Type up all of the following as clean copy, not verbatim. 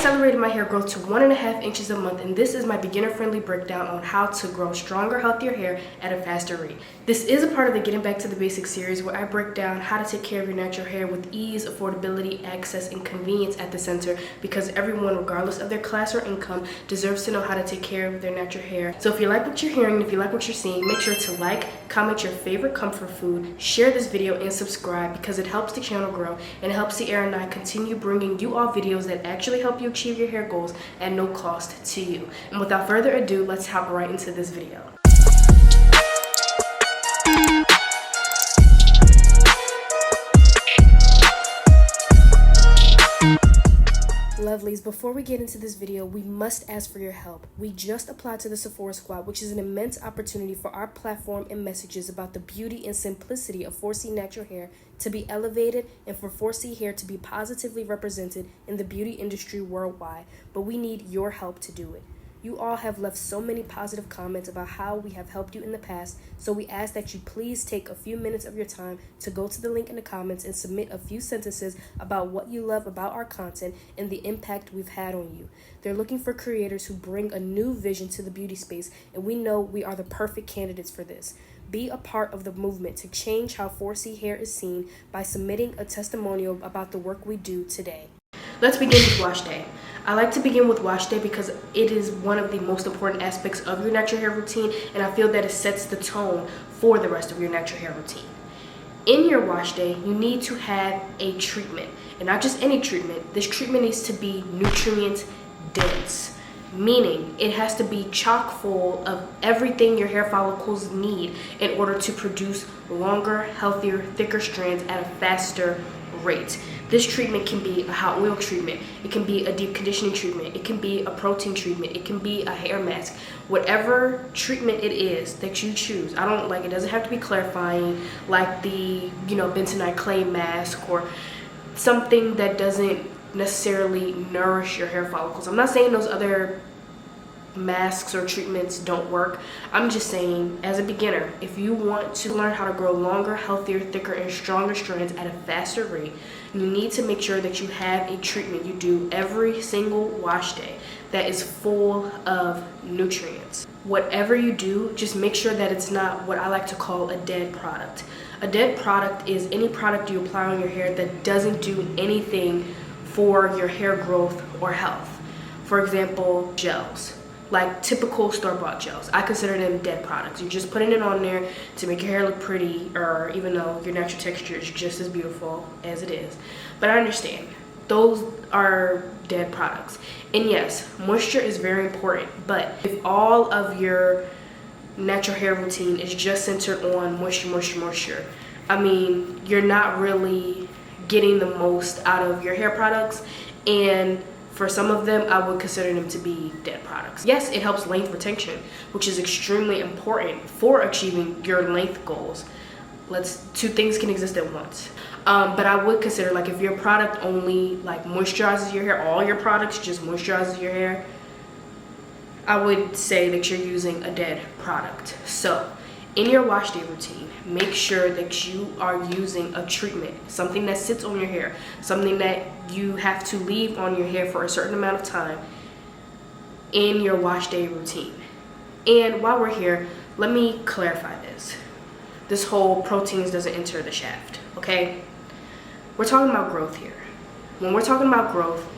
accelerated my hair growth to 1.5 inches a month, and this is my beginner-friendly breakdown on how to grow stronger, healthier hair at a faster rate. This is a part of the Getting Back to the Basics series where I break down how to take care of your natural hair with ease, affordability, access, and convenience at the center, because everyone, regardless of their class or income, deserves to know how to take care of their natural hair. So if you like what you're hearing, if you like what you're seeing, make sure to like, comment your favorite comfort food, share this video, and subscribe, because it helps the channel grow and it helps Sierra and I continue bringing you all videos that actually help you achieve your hair goals at no cost to you. And without further ado, let's hop right into this video. Lovelies, before we get into this video, we must ask for your help. We just applied to the Sephora Squad, which is an immense opportunity for our platform and messages about the beauty and simplicity of 4C natural hair to be elevated and for 4C hair to be positively represented in the beauty industry worldwide. But we need your help to do it. You all have left so many positive comments about how we have helped you in the past, so we ask that you please take a few minutes of your time to go to the link in the comments and submit a few sentences about what you love about our content and the impact we've had on you. They're looking for creators who bring a new vision to the beauty space, and we know we are the perfect candidates for this. Be a part of the movement to change how 4C hair is seen by submitting a testimonial about the work we do today. Let's begin with wash day. I like to begin with wash day because it is one of the most important aspects of your natural hair routine, and I feel that it sets the tone for the rest of your natural hair routine. In your wash day, you need to have a treatment, and not just any treatment. This treatment needs to be nutrient dense, meaning it has to be chock full of everything your hair follicles need in order to produce longer, healthier, thicker strands at a faster rate. This treatment can be a hot oil treatment, it can be a deep conditioning treatment, it can be a protein treatment, it can be a hair mask. Whatever treatment it is that you choose. It doesn't have to be clarifying like the, bentonite clay mask or something that doesn't necessarily nourish your hair follicles. I'm not saying those other masks or treatments don't work. I'm just saying, as a beginner, if you want to learn how to grow longer, healthier, thicker, and stronger strands at a faster rate, you need to make sure that you have a treatment you do every single wash day that is full of nutrients. Whatever you do, just make sure that it's not what I like to call a dead product. A dead product is any product you apply on your hair that doesn't do anything for your hair growth or health. For example, gels. Like typical store-bought gels. I consider them dead products. You're just putting it on there to make your hair look pretty, or even though your natural texture is just as beautiful as it is. But I understand, those are dead products. And yes, moisture is very important, but if all of your natural hair routine is just centered on moisture, you're not really getting the most out of your hair products, and for some of them, I would consider them to be dead products. Yes, it helps length retention, which is extremely important for achieving your length goals. Two things can exist at once. But I would consider, if your product only moisturizes your hair, all your products just moisturizes your hair, I would say that you're using a dead product. So in your wash day routine, make sure that you are using a treatment, something that sits on your hair, something that you have to leave on your hair for a certain amount of time in your wash day routine. And while we're here, let me clarify this. This whole proteins doesn't enter the shaft, okay? We're talking about growth here. When we're talking about growth,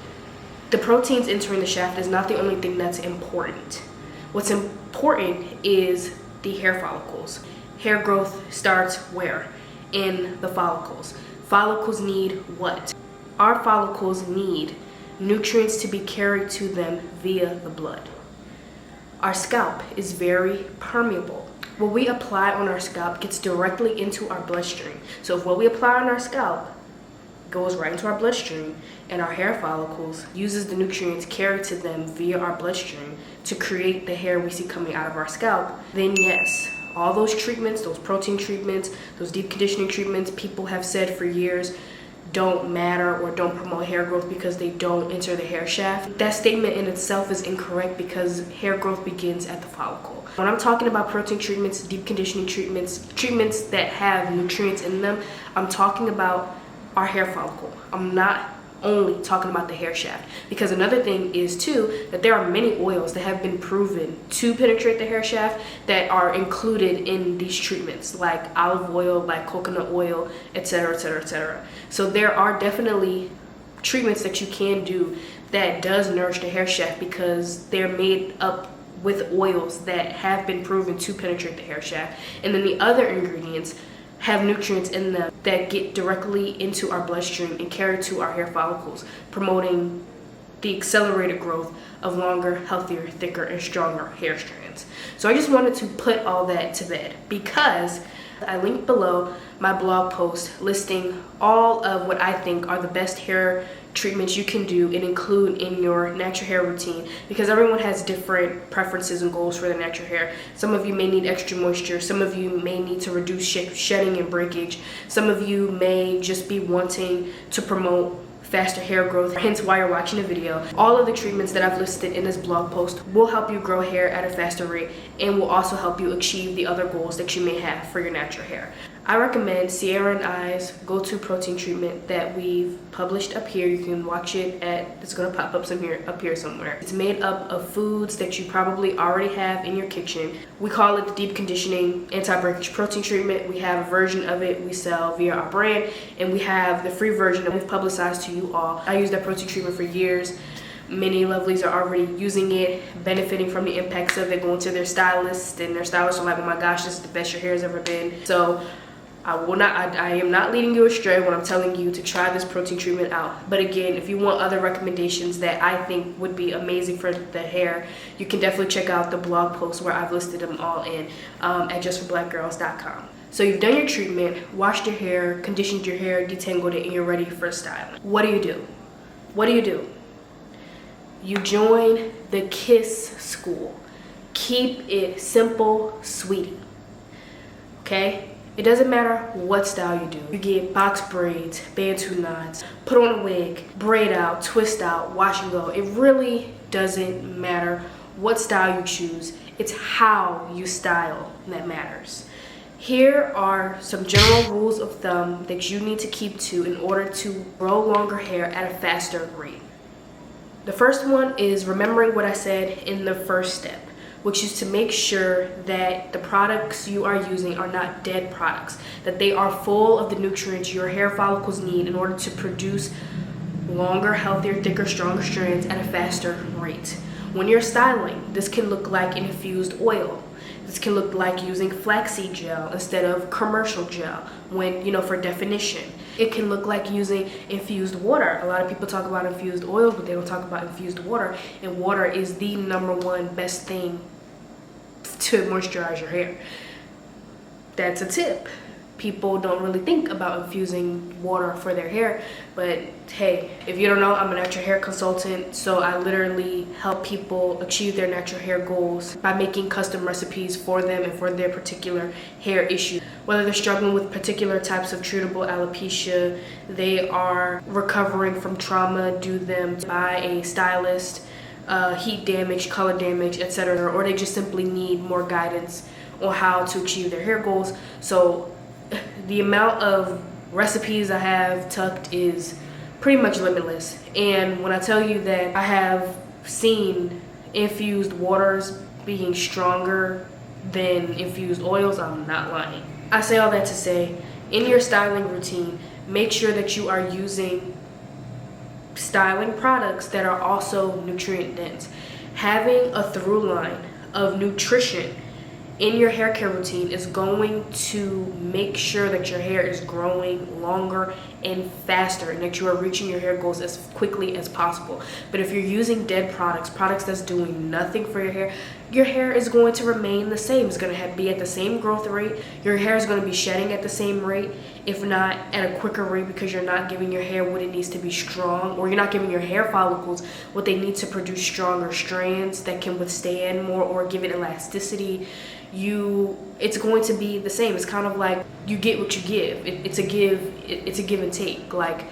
the proteins entering the shaft is not the only thing that's important. What's important is the hair follicles. Hair growth starts where? In the follicles. Follicles need what? Our follicles need nutrients to be carried to them via the blood. Our scalp is very permeable. What we apply on our scalp gets directly into our bloodstream. So if what we apply on our scalp goes right into our bloodstream, and our hair follicles uses the nutrients carried to them via our bloodstream to create the hair we see coming out of our scalp, then yes, all those treatments, those protein treatments, those deep conditioning treatments, people have said for years don't matter or don't promote hair growth because they don't enter the hair shaft. That statement in itself is incorrect, because hair growth begins at the follicle. When I'm talking about protein treatments, deep conditioning treatments, treatments that have nutrients in them, I'm talking about our hair follicle. I'm not only talking about the hair shaft, because another thing is too that there are many oils that have been proven to penetrate the hair shaft that are included in these treatments, like olive oil, like coconut oil, etc., etc., etc. So there are definitely treatments that you can do that does nourish the hair shaft, because they're made up with oils that have been proven to penetrate the hair shaft. And then the other ingredients have nutrients in them that get directly into our bloodstream and carry to our hair follicles, promoting the accelerated growth of longer, healthier, thicker, and stronger hair strands. So I just wanted to put all that to bed, because I linked below my blog post listing all of what I think are the best hair treatments you can do and include in your natural hair routine, because everyone has different preferences and goals for their natural hair. Some of you may need extra moisture, some of you may need to reduce shedding and breakage, some of you may just be wanting to promote faster hair growth, hence why you're watching the video. All of the treatments that I've listed in this blog post will help you grow hair at a faster rate and will also help you achieve the other goals that you may have for your natural hair. I recommend Sierra and I's go-to protein treatment that we've published up here. You can watch it it's gonna pop up up here somewhere. It's made up of foods that you probably already have in your kitchen. We call it the Deep Conditioning Anti-Breakage Protein Treatment. We have a version of it we sell via our brand, and we have the free version that we've publicized to you all. I use that protein treatment for years. Many lovelies are already using it, benefiting from the impacts of it, going to their stylist, and their stylists are like, oh my gosh, this is the best your hair has ever been. So I am not leading you astray when I'm telling you to try this protein treatment out. But again, if you want other recommendations that I think would be amazing for the hair, you can definitely check out the blog post where I've listed them all in at justforblackgirls.com. So you've done your treatment, washed your hair, conditioned your hair, detangled it, and you're ready for styling. What do you do? What do you do? You join the KISS school. Keep it simple, sweetie. Okay? It doesn't matter what style you do. You get box braids, bantu knots, put on a wig, braid out, twist out, wash and go. It really doesn't matter what style you choose. It's how you style that matters. Here are some general rules of thumb that you need to keep to in order to grow longer hair at a faster rate. The first one is remembering what I said in the first step, which is to make sure that the products you are using are not dead products, that they are full of the nutrients your hair follicles need in order to produce longer, healthier, thicker, stronger strands at a faster rate. When you're styling, this can look like an infused oil. This can look like using flaxseed gel instead of commercial gel for definition. It can look like using infused water. A lot of people talk about infused oils, but they don't talk about infused water. And water is the #1 best thing to moisturize your hair. That's a tip. People don't really think about infusing water for their hair, but hey, if you don't know, I'm a natural hair consultant, so I literally help people achieve their natural hair goals by making custom recipes for them and for their particular hair issues. Whether they're struggling with particular types of treatable alopecia, they are recovering from trauma due them by a stylist, heat damage, color damage, etc., or they just simply need more guidance on how to achieve their hair goals. So the amount of recipes I have tucked is pretty much limitless. And when I tell you that I have seen infused waters being stronger than infused oils, I'm not lying. I say all that to say, in your styling routine, make sure that you are using styling products that are also nutrient dense. Having a through line of nutrition in your hair care routine is going to make sure that your hair is growing longer and faster, and that you are reaching your hair goals as quickly as possible. But if you're using dead products that's doing nothing for your hair is going to remain the same. It's going to be at the same growth rate. Your hair is going to be shedding at the same rate, if not at a quicker rate, because you're not giving your hair what it needs to be strong, or you're not giving your hair follicles what they need to produce stronger strands that can withstand more or give it elasticity. It's going to be the same. It's kind of like you get what you give. It's a give and take. Like,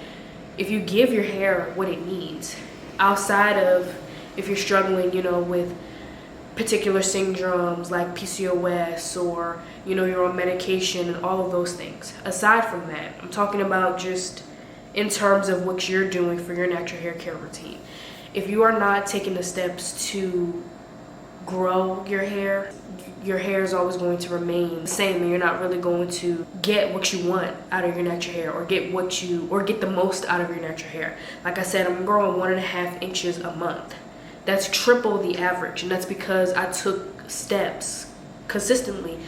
if you give your hair what it needs, outside of if you're struggling, with particular syndromes like PCOS, or you're on medication and all of those things. Aside from that, I'm talking about just in terms of what you're doing for your natural hair care routine. If you are not taking the steps to grow your hair is always going to remain the same, and you're not really going to get what you want out of your natural hair, or get the most out of your natural hair. Like I said, I'm growing 1.5 inches a month. That's triple the average, and that's because I took steps consistently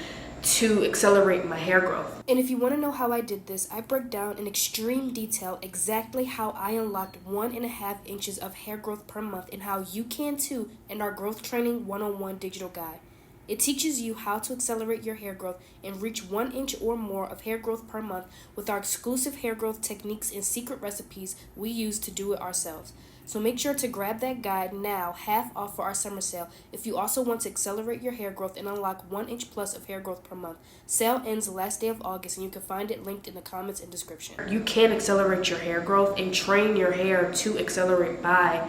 to accelerate my hair growth. And if you want to know how I did this, I break down in extreme detail exactly how I unlocked 1.5 inches of hair growth per month, and how you can too in our Growth Training 101 digital guide. It teaches you how to accelerate your hair growth and reach 1 inch or more of hair growth per month with our exclusive hair growth techniques and secret recipes we use to do it ourselves. So make sure to grab that guide now, half off for our summer sale, if you also want to accelerate your hair growth and unlock 1 inch plus of hair growth per month. Sale ends the last day of August, and you can find it linked in the comments and description. You can accelerate your hair growth and train your hair to accelerate by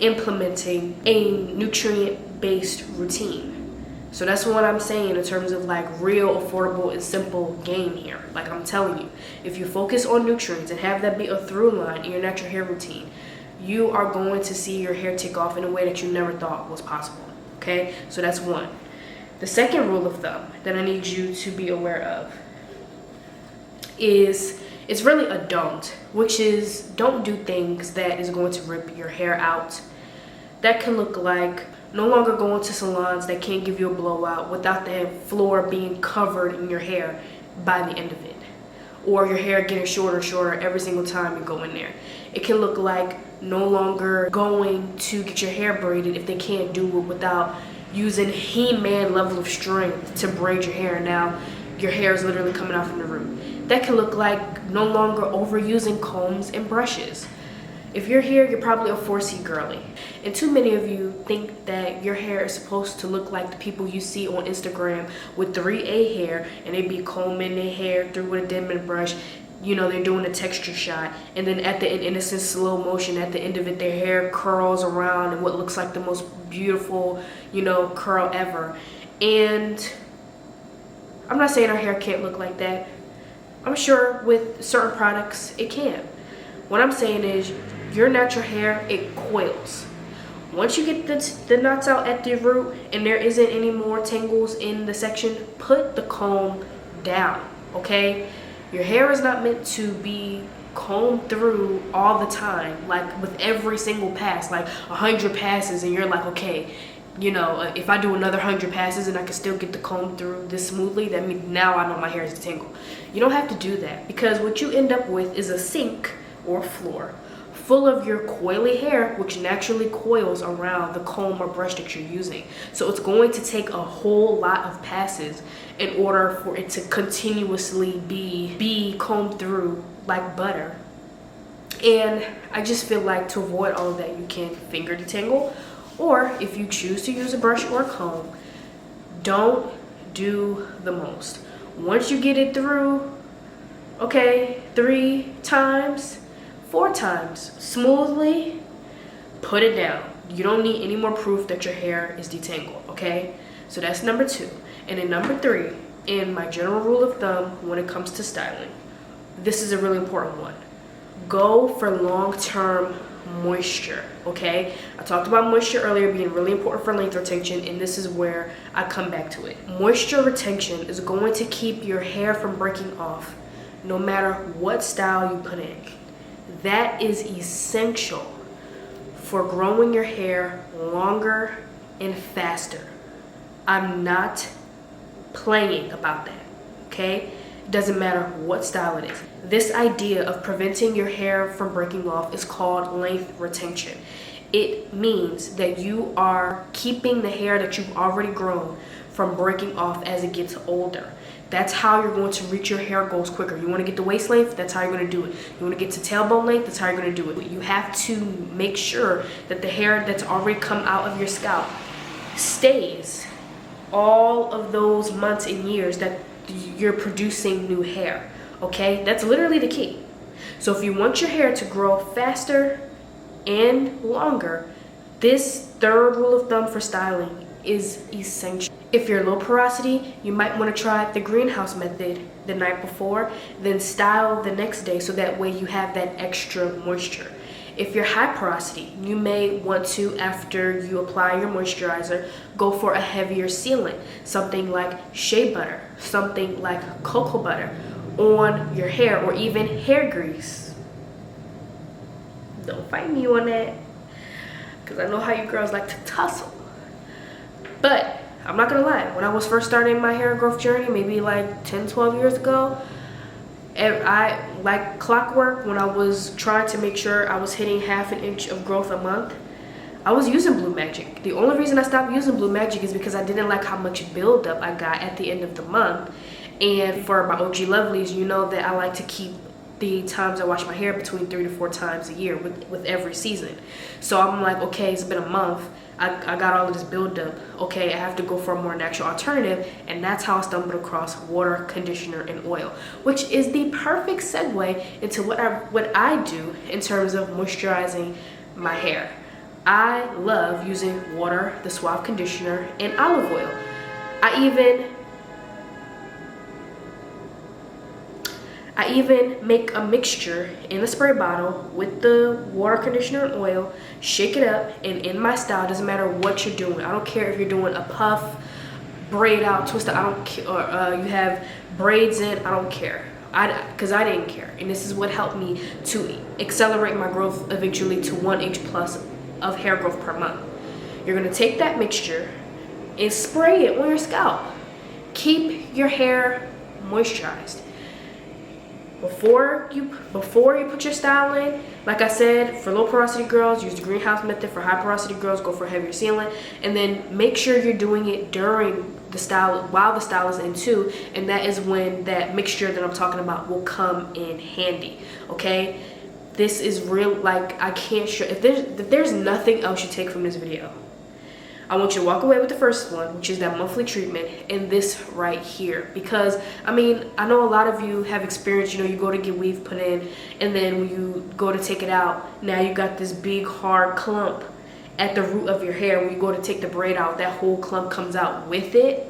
implementing a nutrient-based routine. So that's what I'm saying in terms of like real, affordable, and simple game here. Like I'm telling you, if you focus on nutrients and have that be a through line in your natural hair routine, you are going to see your hair take off in a way that you never thought was possible. Okay, so that's one. The second rule of thumb that I need you to be aware of is, it's really a don't, which is don't do things that is going to rip your hair out. That can look like no longer going to salons that can't give you a blowout without the floor being covered in your hair by the end of it, or your hair getting shorter and shorter every single time you go in there. It can look like no longer going to get your hair braided if they can't do it without using He-Man level of strength to braid your hair. Now your hair is literally coming out from the root. That can look like no longer overusing combs and brushes. If you're here, you're probably a 4C girly, and too many of you think that your hair is supposed to look like the people you see on Instagram with 3A hair, and they be combing their hair through with a Denman brush. You know, they're doing a texture shot, and then at the end, innocent slow motion, at the end of it, their hair curls around in what looks like the most beautiful, you know, curl ever. And I'm not saying our hair can't look like that. I'm sure with certain products it can. What I'm saying is, your natural hair, it coils. Once you get the knots out at the root and there isn't any more tangles in the section, put the comb down, okay? Your hair is not meant to be combed through all the time, like with every single pass, like 100 passes, and you're like, okay, you know, if I do another 100 passes and I can still get the comb through this smoothly, that means now I know my hair is detangled. You don't have to do that, because what you end up with is a sink or floor full of your coily hair, which naturally coils around the comb or brush that you're using. So it's going to take a whole lot of passes in order for it to continuously be combed through like butter. And I just feel like to avoid all of that, you can finger detangle, or if you choose to use a brush or a comb, don't do the most. Once you get it through, okay, 3 times, 4 times smoothly, put it down. You don't need any more proof that your hair is detangled, okay? So that's number 2. And then number 3, in my general rule of thumb when it comes to styling, this is a really important one. Go for long-term moisture, okay? I talked about moisture earlier being really important for length retention, and this is where I come back to it. Moisture retention is going to keep your hair from breaking off no matter what style you put in. That is essential for growing your hair longer and faster. I'm not playing about that, okay? It doesn't matter what style it is. This idea of preventing your hair from breaking off is called length retention. It means that you are keeping the hair that you've already grown from breaking off as it gets older. That's how you're going to reach your hair goals quicker. You want to get the waist length, that's how you're going to do it. You want to get to tailbone length, that's how you're going to do it. You have to make sure that the hair that's already come out of your scalp stays all of those months and years that you're producing new hair, okay? That's literally the key. So if you want your hair to grow faster and longer, this third rule of thumb for styling is essential. If you're low porosity, you might want to try the greenhouse method the night before, then style the next day so that way you have that extra moisture. If you're high porosity, you may want to, after you apply your moisturizer, go for a heavier sealant, something like shea butter, something like cocoa butter on your hair, or even hair grease. Don't fight me on that, because I know how you girls like to tussle. But I'm not gonna lie, when I was first starting my hair growth journey, maybe like 10-12 years ago, I, like clockwork, when I was trying to make sure I was hitting ½ an inch of growth a month, I was using Blue Magic. The only reason I stopped using Blue Magic is because I didn't like how much buildup I got at the end of the month. And for my OG lovelies, you know that I like to keep the times I wash my hair between 3 to 4 times a year with every season. So I'm like, okay, it's been a month. I got all of this buildup. Okay, I have to go for a more natural alternative, and that's how I stumbled across water, conditioner, and oil, which is the perfect segue into what I do in terms of moisturizing my hair. I love using water, the Suave conditioner, and olive oil. I even make a mixture in a spray bottle with the water, conditioner, and oil, shake it up, and in my style, doesn't matter what you're doing. I don't care if you're doing a puff, braid out, twist out, I don't care, or you have braids in, I don't care. Because I didn't care. And this is what helped me to accelerate my growth eventually to 1 inch plus of hair growth per month. You're gonna take that mixture and spray it on your scalp. Keep your hair moisturized. Before you put your style in, like I said, for low porosity girls, use the greenhouse method. For high porosity girls, go for a heavier sealant. And then make sure you're doing it during the style, while the style is in too. And that is when that mixture that I'm talking about will come in handy, okay? This is real, like, I can't show, if there's nothing else you take from this video, I want you to walk away with the first one, which is that monthly treatment, and this right here. Because, I mean, I know a lot of you have experienced, you know, you go to get weave put in, and then when you go to take it out, now you got this big hard clump at the root of your hair. When you go to take the braid out, that whole clump comes out with it.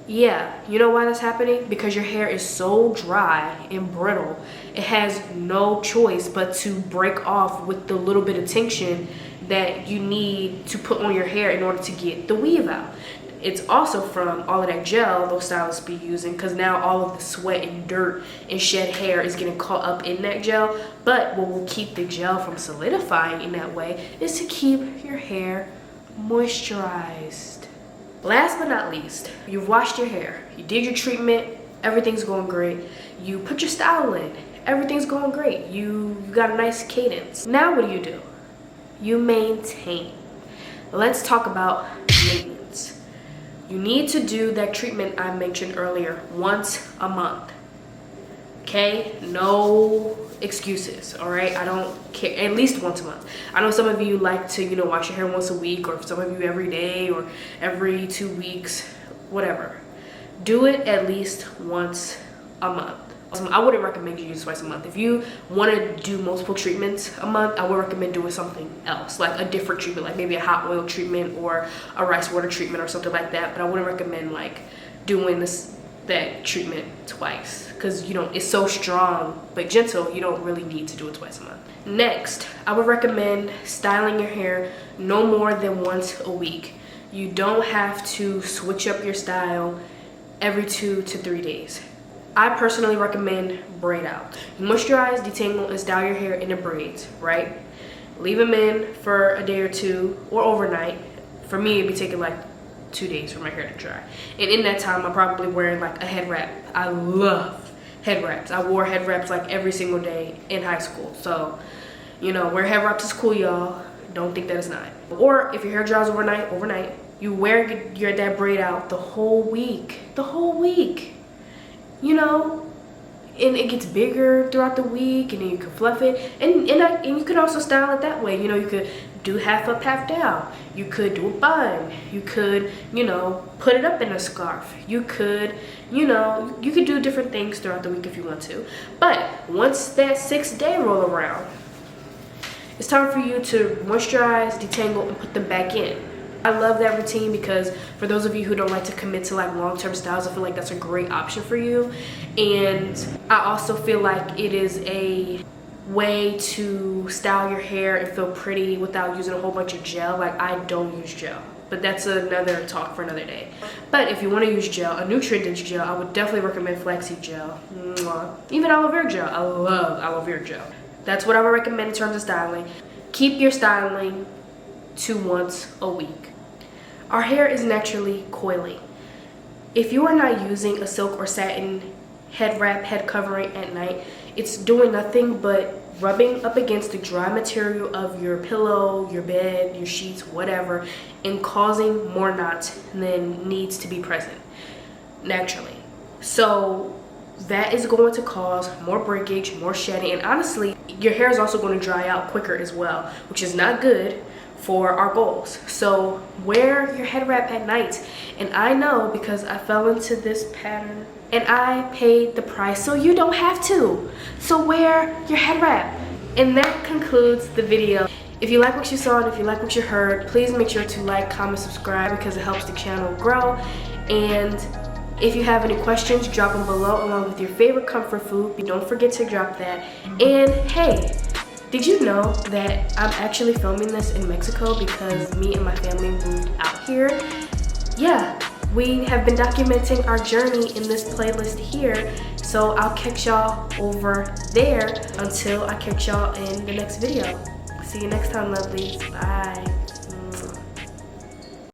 Yeah, you know why that's happening? Because your hair is so dry and brittle, it has no choice but to break off with the little bit of tension that you need to put on your hair in order to get the weave out. It's also from all of that gel those stylists be using, because now all of the sweat and dirt and shed hair is getting caught up in that gel. But what will keep the gel from solidifying in that way is to keep your hair moisturized. Last but not least, you've washed your hair, you did your treatment, everything's going great. You put your style in, everything's going great. You got a nice cadence. Now what do? You maintain. Let's talk about maintenance. You need to do that treatment I mentioned earlier once a month. Okay? No excuses, all right? I don't care. At least once a month. I know some of you like to, you know, wash your hair once a week, or some of you every day, or every 2 weeks, whatever. Do it at least once a month. I wouldn't recommend you use twice a month. If you want to do multiple treatments a month, I would recommend doing something else, like a different treatment, like maybe a hot oil treatment or a rice water treatment or something like that. But I wouldn't recommend like doing that treatment twice, because you know it's so strong but gentle. You don't really need to do it twice a month. Next, I would recommend styling your hair no more than once a week. You don't have to switch up your style every 2 to 3 days. I personally recommend braid out. You moisturize, detangle, and style your hair into braids, right? Leave them in for a day or two or overnight. For me, it'd be taking like 2 days for my hair to dry. And in that time, I'm probably wearing like a head wrap. I love head wraps. I wore head wraps like every single day in high school. So, you know, wear head wraps is cool, y'all. Don't think that it's not. Or if your hair dries overnight, you wear that braid out the whole week. The whole week. You know, and it gets bigger throughout the week, and then you can fluff it, and you can also style it that way. You know, you could do half up, half down. You could do a bun. You could, you know, put it up in a scarf. You could, you know, you could do different things throughout the week if you want to. But once that 6th day roll around, it's time for you to moisturize, detangle, and put them back in. I love that routine because for those of you who don't like to commit to like long-term styles, I feel like that's a great option for you. And I also feel like it is a way to style your hair and feel pretty without using a whole bunch of gel. Like, I don't use gel, but that's another talk for another day. But if you want to use gel, a nutrient-dense gel, I would definitely recommend flaxseed gel. Mwah. Even aloe vera gel. I love aloe vera gel. That's what I would recommend in terms of styling. Keep your styling to once a week. Our hair is naturally coily. If you are not using a silk or satin head wrap, head covering at night, it's doing nothing but rubbing up against the dry material of your pillow, your bed, your sheets, whatever, and causing more knots than needs to be present naturally. So that is going to cause more breakage, more shedding, and honestly, your hair is also going to dry out quicker as well, which is not good for our goals. So wear your head wrap at night. And I know because I fell into this pattern and I paid the price, so you don't have to. So wear your head wrap. And that concludes the video. If you like what you saw and if you like what you heard, please make sure to like, comment, subscribe because it helps the channel grow. And if you have any questions, drop them below along with your favorite comfort food. Don't forget to drop that. And hey, did you know that I'm actually filming this in Mexico because me and my family moved out here? Yeah, we have been documenting our journey in this playlist here. So I'll catch y'all over there until I catch y'all in the next video. See you next time, lovelies. Bye.